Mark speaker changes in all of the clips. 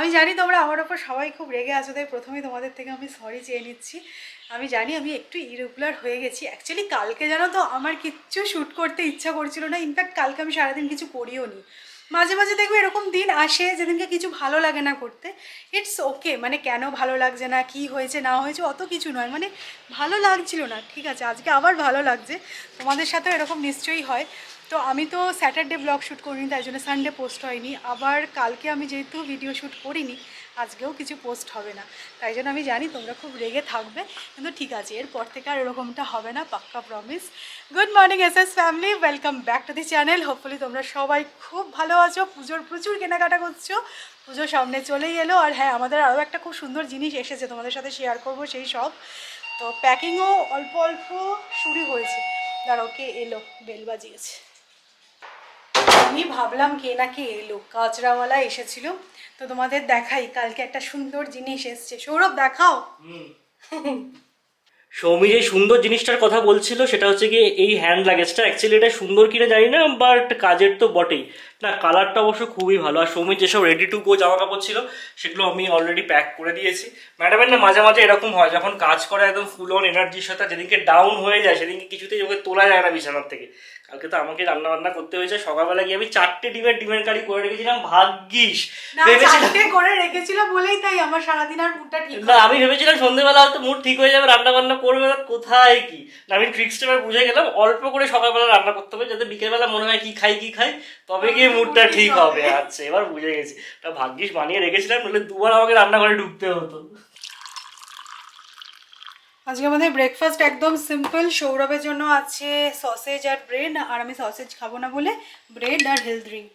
Speaker 1: আমি জানি তোমরা আমার ওপর সবাই খুব রেগে আছো, তাই প্রথমেই তোমাদের থেকে আমি সরি চেয়ে নিচ্ছি। আমি জানি আমি একটু ইরেগুলার হয়ে গেছি। অ্যাকচুয়ালি কালকে জানো তো আমার কিচ্ছু শ্যুট করতে ইচ্ছা করছিল না। ইনফ্যাক্ট কালকে আমি সারাদিন কিছু করিও নি। মাঝে মাঝে দেখবে এরকম দিন আসে যেদিনকে কিছু ভালো লাগে না করতে। ইটস ওকে, মানে কেন ভালো লাগছে না, কি হয়েছে না হয়েছে অত কিছু নয়, মানে ভালো লাগছিল না, ঠিক আছে। আজকে আবার ভালো লাগছে। তোমাদের সাথেও এরকম নিশ্চয়ই হয়। তো আমি তো স্যাটারডে ব্লগ শ্যুট করিনি, তাই জন্য সানডে পোস্ট হয়নি। আবার কালকে আমি যেহেতু ভিডিও শ্যুট করিনি, আজকেও কিছু পোস্ট হবে না। তাই জন্য আমি জানি তোমরা খুব রেগে থাকবে, কিন্তু ঠিক আছে, এরপর থেকে আর এরকমটা হবে না, পাক্কা promise. Good morning SS family, welcome back to the channel. Hopefully তোমরা সবাই খুব ভালো আছো। পুজোর প্রচুর কেনাকাটা করছো, পুজো সামনে চলেই এলো। আর হ্যাঁ, আমাদের আরও একটা খুব সুন্দর জিনিস এসেছে, তোমাদের সাথে শেয়ার করবো সেই সব। তো প্যাকিংও অল্প অল্প শুরু হয়েছে। দাঁড়াও, কে এলো, বেল বাজিয়েছে। আমি ভাবলাম কে না কে এলো, কাঁচরাওয়ালা এসেছিল। তো তোমাদের দেখাই, কালকে একটা সুন্দর জিনিস এসছে। সৌরভ দেখাও।
Speaker 2: সৌমি যে সুন্দর জিনিসটার কথা বলছিল সেটা হচ্ছে কি এই হ্যান্ড লাগেজটা। অ্যাকচুয়ালি এটা সুন্দর কিনা জানি না, বাট কাজের তো বটেই না। কালারটা অবশ্য খুবই ভালো। আর সৌমির যেসব রেডি টু গো জামা কাপড় ছিল সেগুলো আমি অলরেডি প্যাক করে দিয়েছি। ম্যাডামের না মাঝে মাঝে এরকম হয়, যখন কাজ করে একদম ফুল অন এনার্জির সাথে, যেদিনকে ডাউন হয়ে যায় সেদিনকে কিছুতেই ওকে তোলা যায় না বিছানার থেকে। কালকে তো আমাকে রান্না বান্না করতে হয়েছে। সকালবেলা গিয়ে আমি 4টে ডিমের কারি করে রেখেছিলাম। ভাগ্যিস
Speaker 1: করে রেখেছিল বলেই তাই আমার সারাদিন আর মুডটা ঠিক
Speaker 2: না। আমি ভেবেছিলাম সন্ধ্যেবেলা হয়তো মুড ঠিক হয়ে যাবে, রান্না বান্না করবে। কোথায় কি না, আমি ট্রিক্সটা এবার বুঝে গেলাম। অল্প করে সকালবেলা রান্না করতে হবে, যাতে বিকেলবেলা মনে হয় কি খাই, তবে গিয়ে মুডটা ঠিক হবে। আচ্ছা, এবার বুঝে গেছি। তা ভাগ্যিস বানিয়ে রেখেছিলাম, নাহলে দুবার আমাকে রান্নাঘরে ঢুকতে হতো।
Speaker 1: আজকে আমাদের ব্রেকফাস্ট একদম সিম্পল। সৌরভের জন্য আছে সসেজ আর ব্রেড, আর আমি সসেজ খাবো না বলে ব্রেড আর হেলথ ড্রিঙ্ক।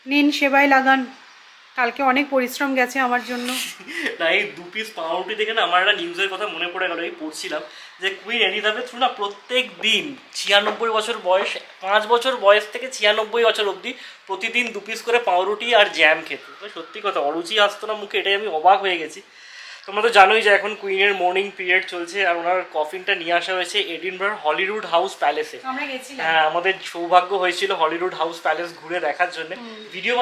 Speaker 1: নিন, সেবাই লাগান। কালকে অনেক পরিশ্রম গেছে আমার জন্য।
Speaker 2: না, এই 2 পিস পাউরুটি দেখে না আমার একটা নিউজের কথা মনে পড়ে গেল। এই পড়ছিলাম যে কুইন এলিজাবেথ না প্রত্যেক দিন 96 বছর বয়স, 5 বছর বয়স থেকে 96 বছর অবধি প্রতিদিন 2 পিস করে পাউরুটি আর জ্যাম খেত। সত্যি কথা, অরুচি আসতো না মুখে, এটাই আমি অবাক হয়ে গেছি। তোমরা তো জানোই যে এখন কুইনের মর্নিং পিরিয়ড চলছে, আর ওনার কফিনটা নিয়ে আসা হয়েছে এডিনবরার হলিউড হাউস প্যালেসে। হ্যাঁ, আমাদের সৌভাগ্য হয়েছিল হলিউড হাউস প্যালেস ঘুরে দেখার জন্য। ভিডিও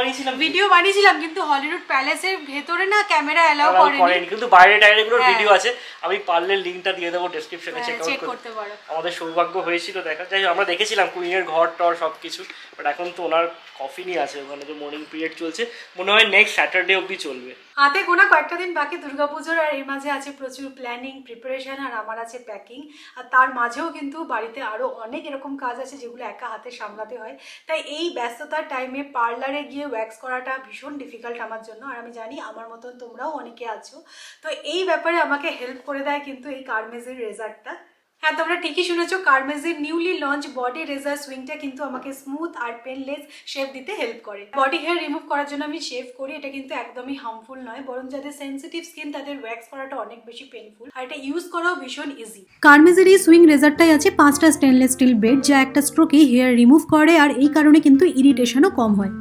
Speaker 2: বানিয়েছিলাম, কিন্তু হলিউড প্যালেসের ভেতরে না ক্যামেরা অ্যালাউ করেনি, কিন্তু বাইরে টাইরেগুলোর ভিডিও আছে। আমি পারলে লিঙ্কটা দিয়ে দেবো ডেসক্রিপশনে, চেক করতে পারো। আমাদের সৌভাগ্য হয়েছিল দেখা। যাই আমরা দেখেছিলাম কুইনের ঘর টর সব কিছু। বাট এখন তো ওনার কফিনই আছে ওখানে, যে মর্নিং পিরিয়ড চলছে। মনে হয় নেক্সট স্যাটারডে অবধি চলবে। হাতে গোনা কয়েকটা দিন বাকি দুর্গাপুজোর, আর এর মাঝে আছে প্রচুর প্ল্যানিং, প্রিপারেশন, আর আমার আছে প্যাকিং। আর তার মাঝেও কিন্তু বাড়িতে আরও অনেক এরকম কাজ আছে যেগুলো একা হাতে সামলাতে হয়। তাই এই ব্যস্ততার টাইমে পার্লারে গিয়ে ওয়্যাক্স করাটা ভীষণ ডিফিকাল্ট আমার জন্য। আর আমি জানি আমার মতন তোমরাও অনেকে আছো। তো এই ব্যাপারে আমাকে হেল্প করে দেয় কিন্তু এই কারমেজির রেজারটা। হ্যাঁ, তোমরা ঠিকই শুনেছো, কারমেজির নিউলি লঞ্চ বডি রেজার সুইংটা কিন্তু আমাকে স্মুথ আর পেনলেস শেভ দিতে হেল্প করে। বডি হেয়ার রিমুভ করার জন্য আমি শেভ করি। এটা কিন্তু একদমই হার্মফুল নয়, বরং যাদের সেনসিটিভ স্কিন তাদের ওয়্যাক্স করাটা অনেক বেশি পেনফুল, আর এটা ইউজ করাও ভীষণ ইজি। কারমেজির এই সুইং রেজারটাই আছে 5টা স্টেনলেস স্টিল ব্লেড, যা একটা স্ট্রোকে হেয়ার রিমুভ করে, আর এই কারণে কিন্তু ইরিটেশনও কম হয়।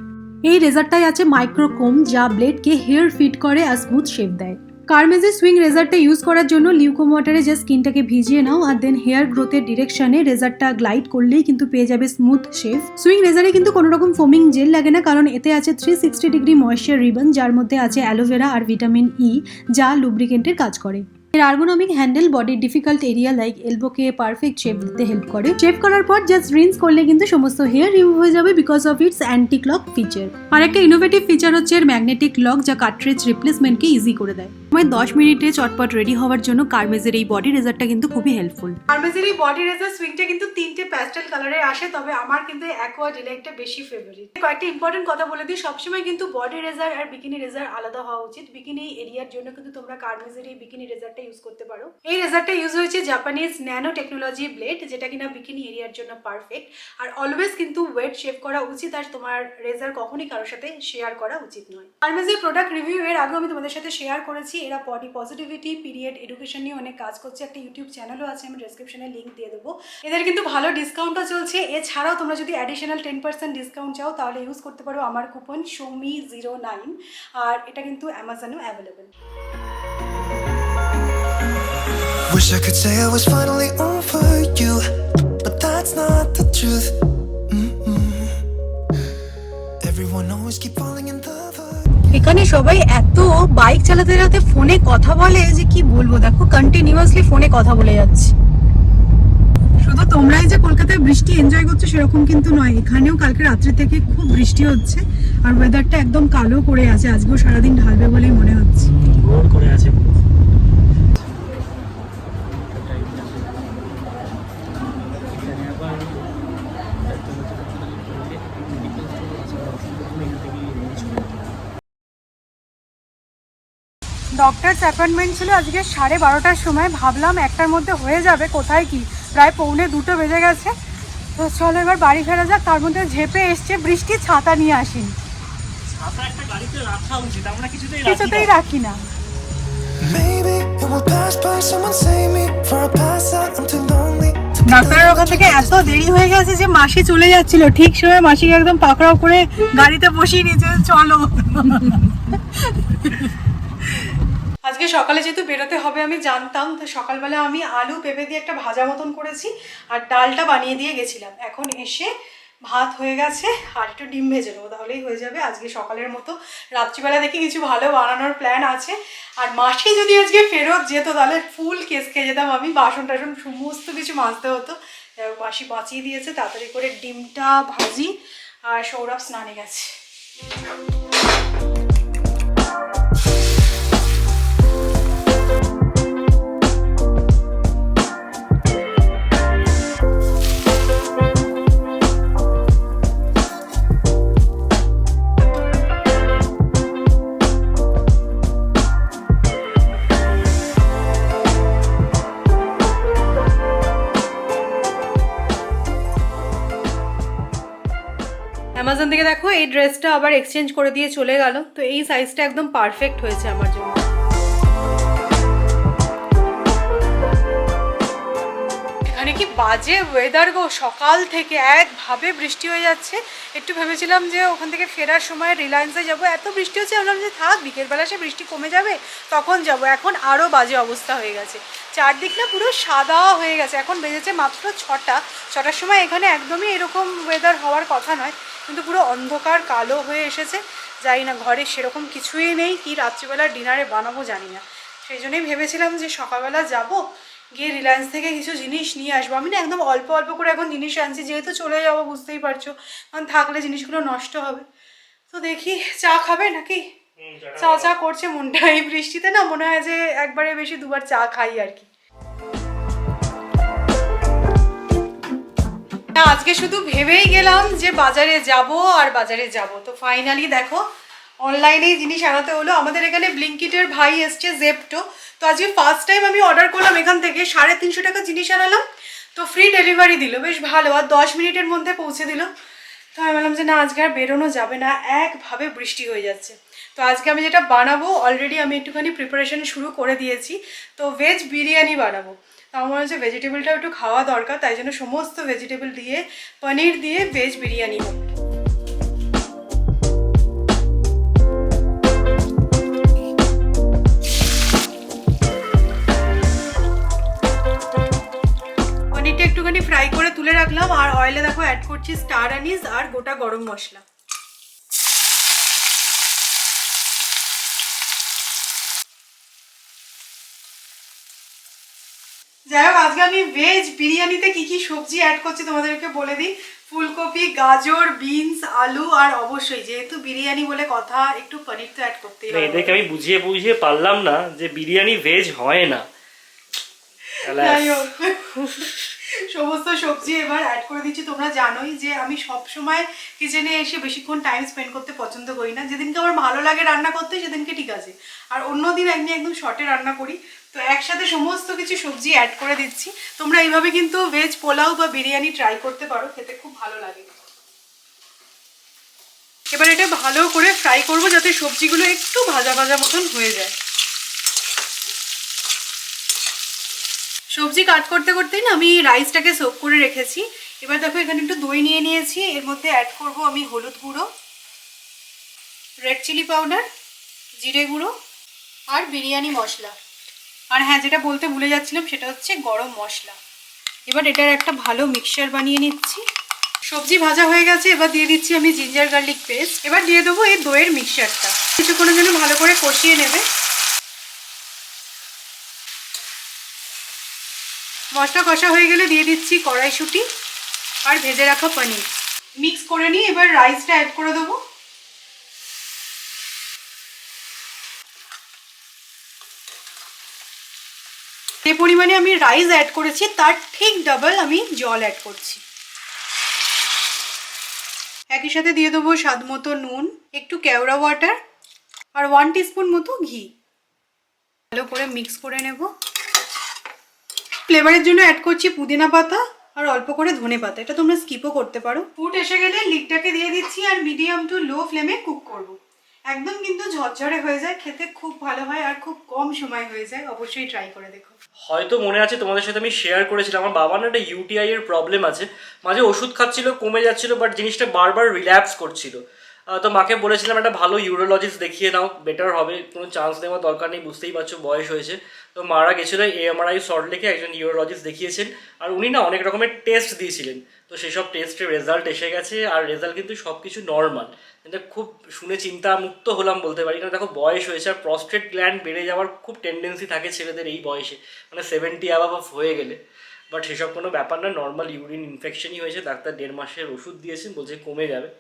Speaker 2: এই রেজারটাই আছে মাইক্রোকোম, যা ব্লেডকে হেয়ার ফিট করে আর স্মুথ শেভ দেয়। কারমেজি সুইং রেজারটা ইউজ করার জন্য লিউকোম ওয়াটারে জাস্ট স্কিনটাকে ভিজিয়ে নাও, আর দেন হেয়ার গ্রোথের ডিরেকশনে রেজারটা গ্লাইড করলেই কিন্তু পেয়ে যাবে স্মুথ শেভ। সুইং রেজারে কিন্তু কোনো রকম ফোমিং জেল লাগে না, কারণ এতে আছে 360 ডিগ্রি ময়েশ্চার রিবন, যার মধ্যে আছে অ্যালোভেরা আর ভিটামিন ই, যা লুব্রিকেন্টের কাজ করে। এর আর্গোনমিক হ্যান্ডেল বডির ডিফিকাল্ট এরিয়া লাইক এলবোকে পারফেক্ট শেপ দিতে হেল্প করে। শেভ করার পর জাস্ট রিন্স করলে কিন্তু সমস্ত হেয়ার রিমুভ হয়ে যাবে because of its anti clock feature. আর একটা ইনোভেটিভ ফিচার হচ্ছে এর ম্যাগনেটিক লক, যা কার্ট্রিজ রিপ্লেসমেন্টকে ইজি করে দেয়। 10 মিনিটে চটপট রেডি হওয়ার জন্য কারমেজির এই বডি রেজারটা কিন্তু খুবই হেল্পফুল। কারমেজির এই বডি রেজার সুইংটা কিন্তু 3টে প্যাস্টেল কালারে আসে, তবে আমার কিন্তু অ্যাকোয়া ডিলাইটটা বেশি ফেভারিট। কয়েকটা ইম্পর্টেন্ট কথা বলে দিই, সবসময় কিন্তু বডি রেজার আর বিকিনি রেজার আলাদা হওয়া উচিত। বিকিনি এরিয়ার জন্য কিন্তু তোমরা কারমেজির এই বিকিনি রেজারটা ইউজ করতে পারো। এই রেজারটা ইউজ হয়েছে জাপানিজ ন্যানো টেকনোলজি ব্লেড, যেটা কিনা বিকিনি এরিয়ার জন্য পারফেক্ট। আর অলওয়েজ কিন্তু ওয়েট শেভ করা উচিত, আর তোমার রেজার কখনই কারোর সাথে শেয়ার করা উচিত নয়। কারমেজির প্রোডাক্ট রিভিউ এর আগে আমি তোমাদের সাথে শেয়ার করেছি। এরা বডি পজিটিভিটি, পিরিয়ড এডুকেশন নিয়ে অনেক কাজ করছে। একটা ইউটিউব চ্যানেলও আছে, আমি ডেসক্রিপশনে লিঙ্ক দিয়ে দেবো। এদের কিন্তু ভালো ডিসকাউন্টও চলছে। এছাড়াও তোমরা যদি অ্যাডিশনাল 10% ডিসকাউন্ট চাও তাহলে ইউজ করতে পারো আমার কুপন Soumi09, আর এটা কিন্তু অ্যামাজনেও available.
Speaker 3: Wish I could say I was finally over you, but that's not the truth. Everyone always keep falling in
Speaker 1: এখানে সবাই এত বাইক চালাতে চালাতে ফোনে কথা বলে যে কি বলবো, দেখো কন্টিনিউয়াসলি ফোনে কথা বলে যাচ্ছে। শুধু তোমরাই যে কলকাতায় বৃষ্টি এনজয় করছো সেরকম কিন্তু নয়, এখানেও কালকে রাত্রি থেকে খুব বৃষ্টি হচ্ছে আর ওয়েদারটা একদম কালো করে আছে, আজকেও সারাদিন ঢালবে বলেই মনে হচ্ছে।
Speaker 2: ঘোর করে আছে পুরো।
Speaker 1: ডক্টরস অ্যাপয়েন্টমেন্ট ছিল আজকে 12:30টার সময়, ভাবলাম একটার মধ্যে হয়ে যাবে, কোথায় কি প্রায় 1:45 বেজে গেছে। তো চলো এবার বাড়ি ফেরা যাক। তার মধ্যে ঝেপে এসছে বৃষ্টি, ছাতা নিয়ে আসিনি,
Speaker 2: ছাতা একটা গাড়িতে রাখা উচিত, আমরা
Speaker 1: কিছুতেই রাখি না।
Speaker 3: Maybe it will pass by, someone save me for a pass out, I'm too lonely to be
Speaker 1: ডাক্তারের ওখান থেকে এত দেরি হয়ে গেছে যে মাসি চলে যাচ্ছিল, ঠিক সময় মাসিকে একদম পাকড়াও করে গাড়িতে বসিয়ে নিয়েছে, চলো। আজকে সকালে যেহেতু বেরোতে হবে আমি জানতাম, তো সকালবেলা আমি আলু পেঁপে দিয়ে একটা ভাজা মতন করেছি আর ডালটা বানিয়ে দিয়ে গেছিলাম। এখন এসে ভাত হয়ে গেছে আর একটু ডিম ভেজে নেবো, তাহলেই হয়ে যাবে আজকে সকালের মতো। রাত্রিবেলা দেখি কিছু ভালো বানানোর প্ল্যান আছে। আর মাসি যদি আজকে ফেরত যেত তাহলে ফুল কেস খেয়ে যেতাম আমি, বাসন টাসন সমস্ত কিছু মাজতে হতো। মাসি বাঁচিয়ে দিয়েছে, তাড়াতাড়ি করে ডিমটা ভাজি। আর সৌরভ স্নানে গেছে। অ্যামাজন থেকে দেখো এই ড্রেসটা আবার এক্সচেঞ্জ করে দিয়ে চলে গেল, তো এই সাইজটা একদম পারফেক্ট হয়েছে আমার জন্য। এখানে কি বাজে ওয়েদার গো, সকাল থেকে একভাবে বৃষ্টি হয়ে যাচ্ছে। একটু ভেবেছিলাম যে ওখান থেকে ফেরার সময় রিলায়েন্সে যাব, এত বৃষ্টি হচ্ছে ভাবলাম যে থাক বিকেলবেলা সে বৃষ্টি কমে যাবে তখন যাব। এখন আরও বাজে অবস্থা হয়ে গেছে, চারদিক না পুরো সাদা হয়ে গেছে। এখন বেজেছে মাত্র 6টার সময় এখানে একদমই এরকম ওয়েদার হওয়ার কথা নয়, কিন্তু পুরো অন্ধকার কালো হয়ে এসেছে। জানি না ঘরে সেরকম কিছুই নেই, কি রাত্রিবেলা ডিনারে বানাবো জানি না। সেই জন্যই ভেবেছিলাম যে সকালবেলা যাব, গিয়ে রিলায়েন্স থেকে কিছু জিনিস নিয়ে আসবো। আমি না একদম অল্প অল্প করে এখন জিনিস আনছি, যেহেতু চলে যাবো বুঝতেই পারছো, কারণ থাকলে জিনিসগুলো নষ্ট হবে। তো দেখি, চা খাবে নাকি? চা চা করছে মনটা, এই বৃষ্টিতে না মনে হয় যে একবারে বেশি দুবার চা খাই আর কি। না আজকে শুধু ভেবেই গেলাম যে বাজারে যাব আর বাজারে যাব, তো ফাইনালি দেখো অনলাইনেই জিনিস আনাতে হলো। আমাদের এখানে ব্লিঙ্কিটের ভাই এসছে জেপটো, তো আজকে ফার্স্ট টাইম আমি অর্ডার করলাম এখান থেকে। 350 টাকা জিনিস আনালাম, তো ফ্রি ডেলিভারি দিল, বেশ ভালো। আর 10 মিনিটের মধ্যে পৌঁছে দিল। তো আমি বললাম যে না আজকে আর বেরোনো যাবে না, একভাবে বৃষ্টি হয়ে যাচ্ছে। তো আজকে আমি যেটা বানাবো অলরেডি আমি একটুখানি প্রিপারেশন শুরু করে দিয়েছি। তো ভেজ বিরিয়ানি বানাবো, তো আমার হচ্ছে ভেজিটেবলটাও একটু খাওয়া দরকার, তাই জন্য সমস্ত ভেজিটেবল দিয়ে পনির দিয়ে ভেজ বিরিয়ানি হবে। পনিরটা একটুখানি ফ্রাই করে তুলে রাখলাম, আর অয়েলে দেখো অ্যাড করছি স্টার আনিস আর গোটা গরম মশলা। যাই হোক, আজকে আমি ভেজ বিরিয়ানিতে কি কি সবজি অ্যাড করছি তোমাদেরকে বলে দিই। ফুলকপি, গাজর, বিনস, আলু, আর অবশ্যই যেহেতু বিরিয়ানি বলে কথা একটু পনির তো অ্যাড করতেই হবে।
Speaker 2: এদেরকে আমি বুঝিয়ে বুঝিয়ে পারলাম না যে বিরিয়ানি ভেজ হয় না।
Speaker 1: যাই হোক, সমস্ত সবজি এবার অ্যাড করে দিচ্ছি। তোমরা জানোই যে আমি সব সময় কিচেনে এসে বেশিক্ষণ টাইম স্পেন্ড করতে পছন্দ করি না। যেদিনকে আমার ভালো লাগে রান্না করতে সেদিনকে ঠিক আছে, আর অন্যদিন আমি একদম শর্টে রান্না করি। তো একসাথে সমস্ত কিছু সবজি অ্যাড করে দিচ্ছি। তোমরা এইভাবে কিন্তু ভেজ পোলাও বা বিরিয়ানি ট্রাই করতে পারো, খেতে খুব ভালো লাগে। এবার এটা ভালো করে ফ্রাই করবো যাতে সবজিগুলো একটু ভাজা ভাজা মতন হয়ে যায়। সবজি কাট করতে করতেই না আমি রাইসটাকে সোক করে রেখেছি। এবার দেখো এখানে একটু দই নিয়ে নিয়েছি, এর মধ্যে অ্যাড করব আমি হলুদ গুঁড়ো, রেড চিলি পাউডার, জিরে গুঁড়ো আর বিরিয়ানি মশলা। আর হ্যাঁ, যেটা বলতে ভুলে যাচ্ছিলাম সেটা হচ্ছে গরম মশলা। এবার এটার একটা ভালো মিক্সচার বানিয়ে নিচ্ছি। সবজি ভাজা হয়ে গেছে, এবার দিয়ে দিচ্ছি আমি জিঞ্জার গার্লিক পেস্ট। এবার দিয়ে দেবো এই দইয়ের মিক্সচারটা, কিছুক্ষণের জন্য ভালো করে কষিয়ে নেবে। মশলা কষা হয়ে গেলে দিয়ে দিচ্ছি কড়াইশুঁটি আর ভেজে রাখা পনির। মিক্স করে নিয়ে এবার রাইসটা অ্যাড করে দেবো। যে পরিমাণে আমি রাইস অ্যাড করেছি তার ঠিক ডাবল আমি জল অ্যাড করছি। একই সাথে দিয়ে দেবো স্বাদ মতো নুন, একটু কেওড়া ওয়াটার আর 1 টিস্পুন মতো ঘি। ভালো করে মিক্স করে নেব। ফ্লেভারের জন্য অ্যাড করছি পুদিনা পাতা আর অল্প করে ধনে পাতা, এটা তোমরা স্কিপও করতে পারো। ফুট এসে গেলে লিডটাকে দিয়ে দিচ্ছি আর মিডিয়াম টু লো ফ্লেমে কুক করব। একদম কিন্তু ঝরঝরে হয়ে যায়, খেতে খুব ভালো হয় আর খুব কম সময় হয়ে যায়। অবশ্যই ট্রাই করে দেখো।
Speaker 2: হয়তো মনে আছে তোমাদের সাথে আমি শেয়ার করেছিলাম আমার বাবার না একটা ইউটিআই এর প্রবলেম আছে, মাঝে ওষুধ খাচ্ছিল কমে যাচ্ছিল, বাট জিনিসটা বারবার রিল্যাপস করছিল। তো মাকে বলেছিলাম একটা ভালো ইউরোলজিস্ট দেখিয়ে নাও, বেটার হবে, কোনো চান্স নেওয়ার দরকার নেই, বুঝতেই পারছো বয়স হয়েছে। তো মারা গেছিলো এএমআরআই সল্টলেকে, একজন ইউরোলজিস্ট দেখিয়েছেন আর উনি না অনেক রকমের টেস্ট দিয়েছিলেন। তো সেসব টেস্টের রেজাল্ট এসে গেছে আর রেজাল্ট কিন্তু সব কিছু নর্মাল। কিন্তু খুব শুনে চিন্তা মুক্ত হলাম বলতে পারি, কারণ দেখো বয়স হয়েছে আর প্রস্টেট গ্ল্যান্ড বেড়ে যাওয়ার খুব টেন্ডেন্সি থাকে ছেলেদের এই বয়সে, মানে 70 অ্যাবাভ হয়ে গেলে। বাট সেসব কোনো ব্যাপার না, নর্মাল ইউরিন ইনফেকশনই হয়েছে, ডাক্তার 1.5 মাসের ওষুধ দিয়েছেন, বলছে কমে যাবে।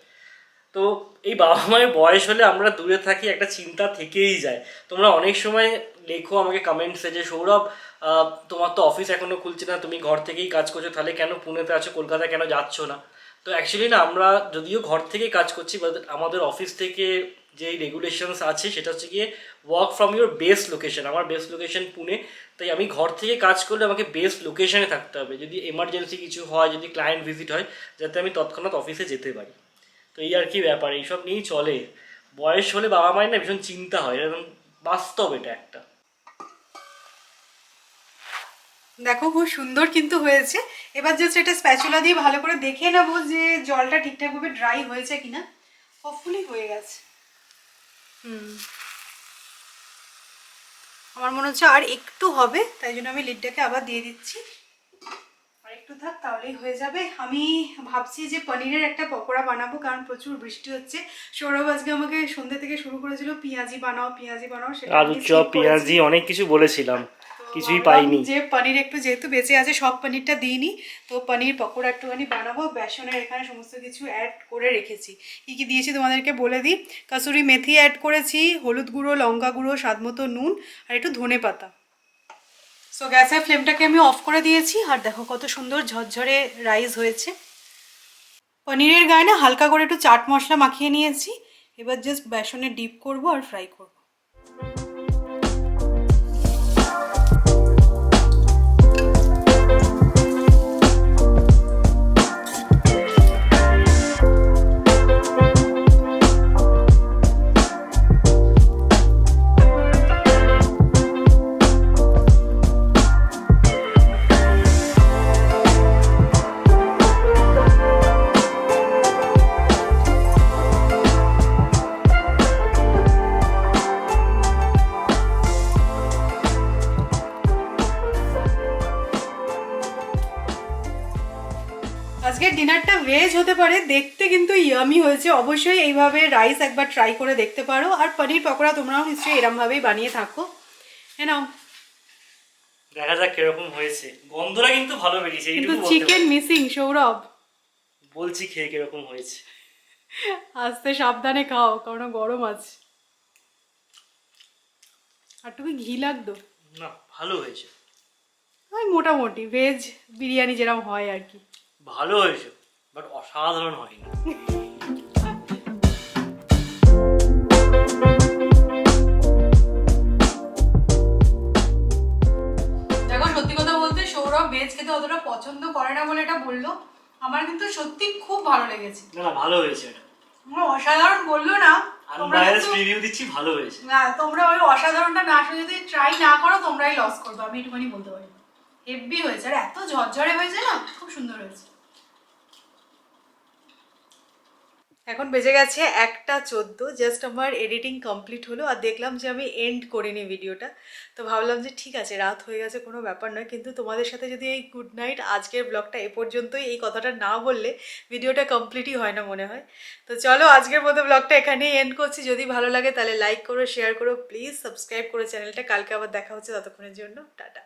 Speaker 2: তো এই বাবা মায়ের বয়স হলে আমরা দূরে থাকি, একটা চিন্তা থেকেই যায়। তোমরা অনেক সময় লেখো আমাকে কমেন্টসে যে সৌরভ তোমার তো অফিস এখনো খুলছে না, তুমি ঘর থেকেই কাজ করছো, তাহলে কেন পুনেতে আছো, কলকাতায় কেন যাচ্ছ না? তো অ্যাকচুয়ালি না, আমরা যদিও ঘর থেকেই কাজ করছি, বাট আমাদের অফিস থেকে যেই রেগুলেশনস আছে সেটা হচ্ছে গিয়ে work from your best location. আমার বেস্ট লোকেশন পুনে, তাই আমি ঘর থেকে কাজ করলে আমাকে বেস্ট লোকেশনে থাকতে হবে, যদি এমার্জেন্সি কিছু হয়, যদি ক্লায়েন্ট ভিজিট হয়, যাতে আমি তৎক্ষণাৎ অফিসে যেতে পারি। তো এই আর কি ব্যাপার, এইসব নিয়েই চলে। বয়স হলে বাবা মায়ের না ভীষণ চিন্তা হয়, এরকম বাস্তব এটা একটা।
Speaker 1: দেখো খুব সুন্দর কিন্তু হয়েছে। এবার জাস্ট এটা স্প্যাচুলা দিয়ে ভালো করে দেখে নেবো যে জলটা ঠিকঠাকভাবে ড্রাই হয়েছে কিনা। হোপফুলি হয়ে গেছে। আমার মনে হচ্ছে আর একটু হবে, তাই জন্য আমি লিডটাকে আবার দিয়ে দিচ্ছি। আর একটু থাক, তাহলেই হয়ে যাবে। আমি ভাবছি যে পনিরের একটা পকোড়া বানাবো, কারণ প্রচুর বৃষ্টি হচ্ছে। সৌরভ আজকে আমাকে সন্ধ্যে থেকে শুরু করেছিল পেঁয়াজি বানাও পেঁয়াজি বানাও, সেটা
Speaker 2: আলু চপ পেঁয়াজি অনেক কিছু বলেছিলাম, কিছুই
Speaker 1: ভাবলাম
Speaker 2: পাইনি।
Speaker 1: যে পনির একটু যেহেতু বেঁচে আছে, সব পনিরটা দিইনি, তো পনির পকোড়া একটুখানি বানাবো। বেসনের এখানে সমস্ত কিছু অ্যাড করে রেখেছি। কী কী দিয়েছি তোমাদেরকে বলে দিই। কাসুরি মেথি অ্যাড করেছি, হলুদ গুঁড়ো, লঙ্কা গুঁড়ো, স্বাদ মতো নুন আর একটু ধনে পাতা। সো গ্যাসের ফ্লেমটাকে আমি অফ করে দিয়েছি। আর দেখো কত সুন্দর ঝরঝরে রাইস হয়েছে। পনিরের গায়ে না হালকা করে একটু চাট মশলা মাখিয়ে নিয়েছি। এবার জাস্ট বেসনে ডিপ করব আর ফ্রাই করব। আজকের ডিনারটা ভেজ হতে পারে, দেখতে কিন্তু ইয়ামি হয়েছে। অবশ্যই এইভাবে রাইস একবার ট্রাই করে দেখতে পারো। আর পনির পকোড়া তোমরাও নিশ্চয়ই এরমভাবেই বানিয়ে থাকো। হ্যাঁ নাও,
Speaker 2: দেখা যাক কিরকম হয়েছে। গন্ধটা কিন্তু ভালো বেরিয়েছে,
Speaker 1: কিন্তু
Speaker 2: এইটুকু বলতে
Speaker 1: চিকেন
Speaker 2: পারি।
Speaker 1: মিসিং সৌরভ।
Speaker 2: বলছি খেয়ে কিরকম হয়েছে।
Speaker 1: আস্তে সাবধানে খাও, কারণ গরম আছে। আর তুমি ঘি লাগতো
Speaker 2: না, ভালো হয়েছে।
Speaker 1: ওই মোটামুটি ভেজ বিরিয়ানি যেরকম হয় আর কি।
Speaker 2: ভালো হয়েছে, বাট অসাধারণ হয়নি।
Speaker 1: দেখো সত্যি কথা বলতে সৌরভ ভেজ খেতে অতটা পছন্দ করে না বলে এটা বললো, আমার কিন্তু সত্যি খুব ভালো লেগেছে।
Speaker 2: না, ভালো হয়েছে এটা।
Speaker 1: অসাধারণ বললো না,
Speaker 2: আনবায়াসড রিভিউ দিচ্ছি, ভালো হয়েছে।
Speaker 1: না তোমরা ওই অসাধারণটা না শুনে যদি ট্রাই না করো তোমরাই লস করবে, আমি একটুখানি বলতে পারি। হেভি হয়েছে আর এত ঝরঝরে হয়েছে না, খুব সুন্দর হয়েছে। এখন বেজে গেছে 1:14, জাস্ট আমার এডিটিং কমপ্লিট হলো আর দেখলাম যে আমি এন্ড করিনি ভিডিওটা। তো ভাবলাম যে ঠিক আছে, রাত হয়ে গেছে, কোনো ব্যাপার নয়, কিন্তু তোমাদের সাথে যদি এই গুড নাইট আজকের ব্লগটা এ পর্যন্তই, এই কথাটা না বললে ভিডিওটা কমপ্লিটই হয় না মনে হয়। তো চলো আজকের মতো ব্লগটা এখানেই এন্ড করছি। যদি ভালো লাগে তাহলে লাইক করো, শেয়ার করো, প্লিজ সাবস্ক্রাইব করো চ্যানেলটা। কালকে আবার দেখা হচ্ছে, ততক্ষণের জন্য টাটা।